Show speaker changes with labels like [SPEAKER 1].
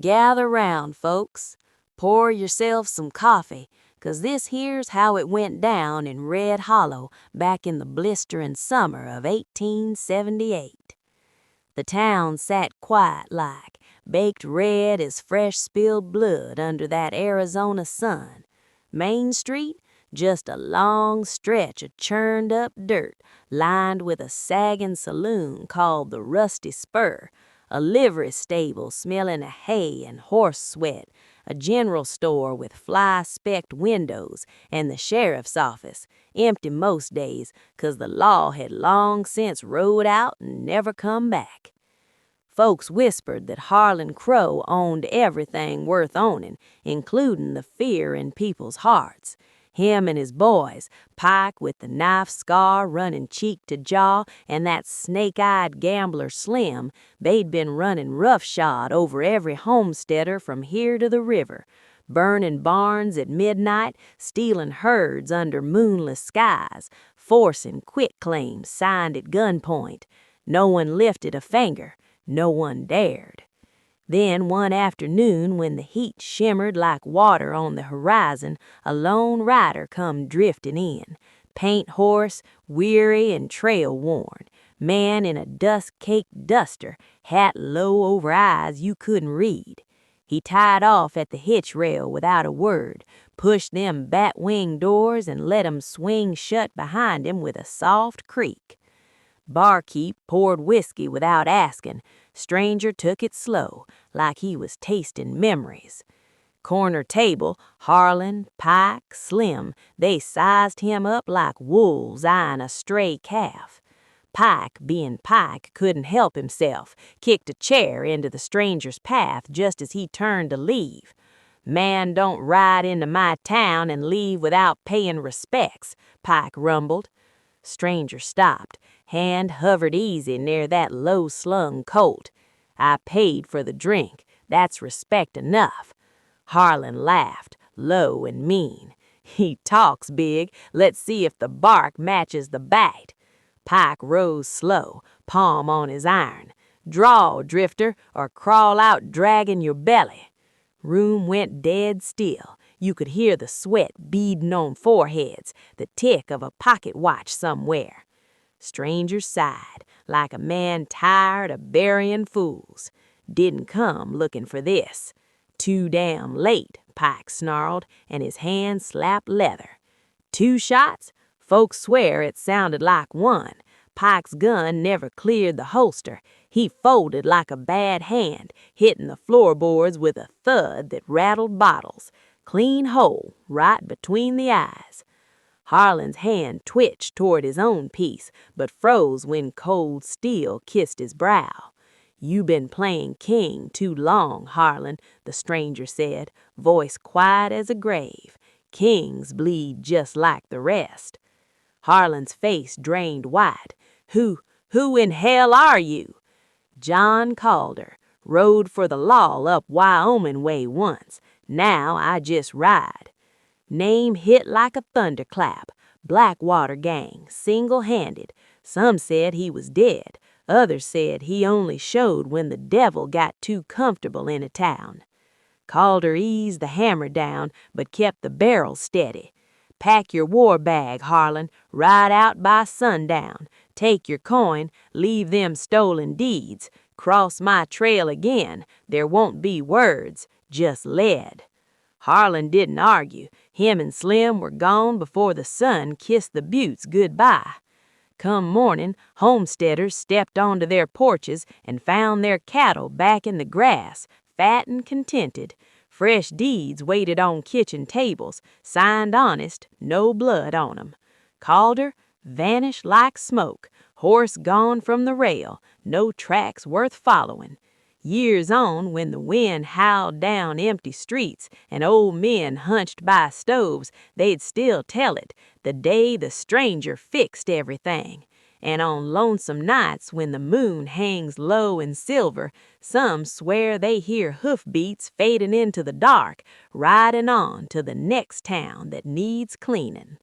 [SPEAKER 1] Gather round, folks. Pour yourself some coffee, 'cause this here's how it went down in Red Hollow back in the blisterin' summer of 1878. The town sat quiet like, baked red as fresh spilled blood under that Arizona sun. Main Street, just a long stretch of churned up dirt lined with a sagging saloon called the Rusty Spur, a livery stable smelling of hay and horse sweat, a general store with fly-specked windows, and the sheriff's office, empty most days 'cause the law had long since rode out and never come back. Folks whispered that Harlan Crow owned everything worth owning, including the fear in people's hearts. Him and his boys, Pike with the knife scar running cheek to jaw, and that snake-eyed gambler Slim, they'd been running roughshod over every homesteader from here to the river, burning barns at midnight, stealing herds under moonless skies, forcing quitclaims signed at gunpoint. No one lifted a finger. No one dared. Then one afternoon, when the heat shimmered like water on the horizon, a lone rider come drifting in, paint horse, weary and trail-worn, man in a dust-caked duster, hat low over eyes you couldn't read. He tied off at the hitch rail without a word, pushed them bat-wing doors and let 'em swing shut behind him with a soft creak. Barkeep poured whiskey without asking. Stranger took it slow, like he was tasting memories. Corner table, Harlan, Pike, Slim, they sized him up like wolves eyeing a stray calf. Pike, being Pike, couldn't help himself, kicked a chair into the stranger's path just as he turned to leave. "Man don't ride into my town and leave without paying respects," Pike rumbled. Stranger stopped. Hand hovered easy near that low-slung colt. "I paid for the drink. That's respect enough." Harlan laughed, low and mean. "He talks big. Let's see if the bark matches the bite." Pike rose slow, palm on his iron. "Draw, drifter, or crawl out dragging your belly." Room went dead still. You could hear the sweat beading on foreheads, the tick of a pocket watch somewhere. Stranger sighed, like a man tired of burying fools. "Didn't come looking for this." "Too damn late," Pike snarled, and his hand slapped leather. "2 shots? Folks swear it sounded like 1. Pike's gun never cleared the holster. He folded like a bad hand, hitting the floorboards with a thud that rattled bottles. Clean hole, right between the eyes. Harlan's hand twitched toward his own piece, but froze when cold steel kissed his brow. "You been playing king too long, Harlan," the stranger said, voice quiet as a grave. "Kings bleed just like the rest." Harlan's face drained white. Who in hell are you?" "John Calder. Rode for the law up Wyoming way once. Now I just ride." Name hit like a thunderclap. Blackwater gang, single-handed. Some said he was dead. Others said he only showed when the devil got too comfortable in a town. Calder eased the hammer down, but kept the barrel steady. "Pack your war bag, Harlan. Ride out by sundown. Take your coin. Leave them stolen deeds. Cross my trail again. There won't be words, just lead." Harlan didn't argue. Him and Slim were gone before the sun kissed the buttes goodbye. Come morning, homesteaders stepped onto their porches and found their cattle back in the grass, fat and contented. Fresh deeds waited on kitchen tables, signed honest, no blood on 'em. Calder vanished like smoke, horse gone from the rail, no tracks worth following. Years on, when the wind howled down empty streets and old men hunched by stoves, they'd still tell it, the day the stranger fixed everything. And on lonesome nights when the moon hangs low and silver, some swear they hear hoofbeats fading into the dark, riding on to the next town that needs cleaning.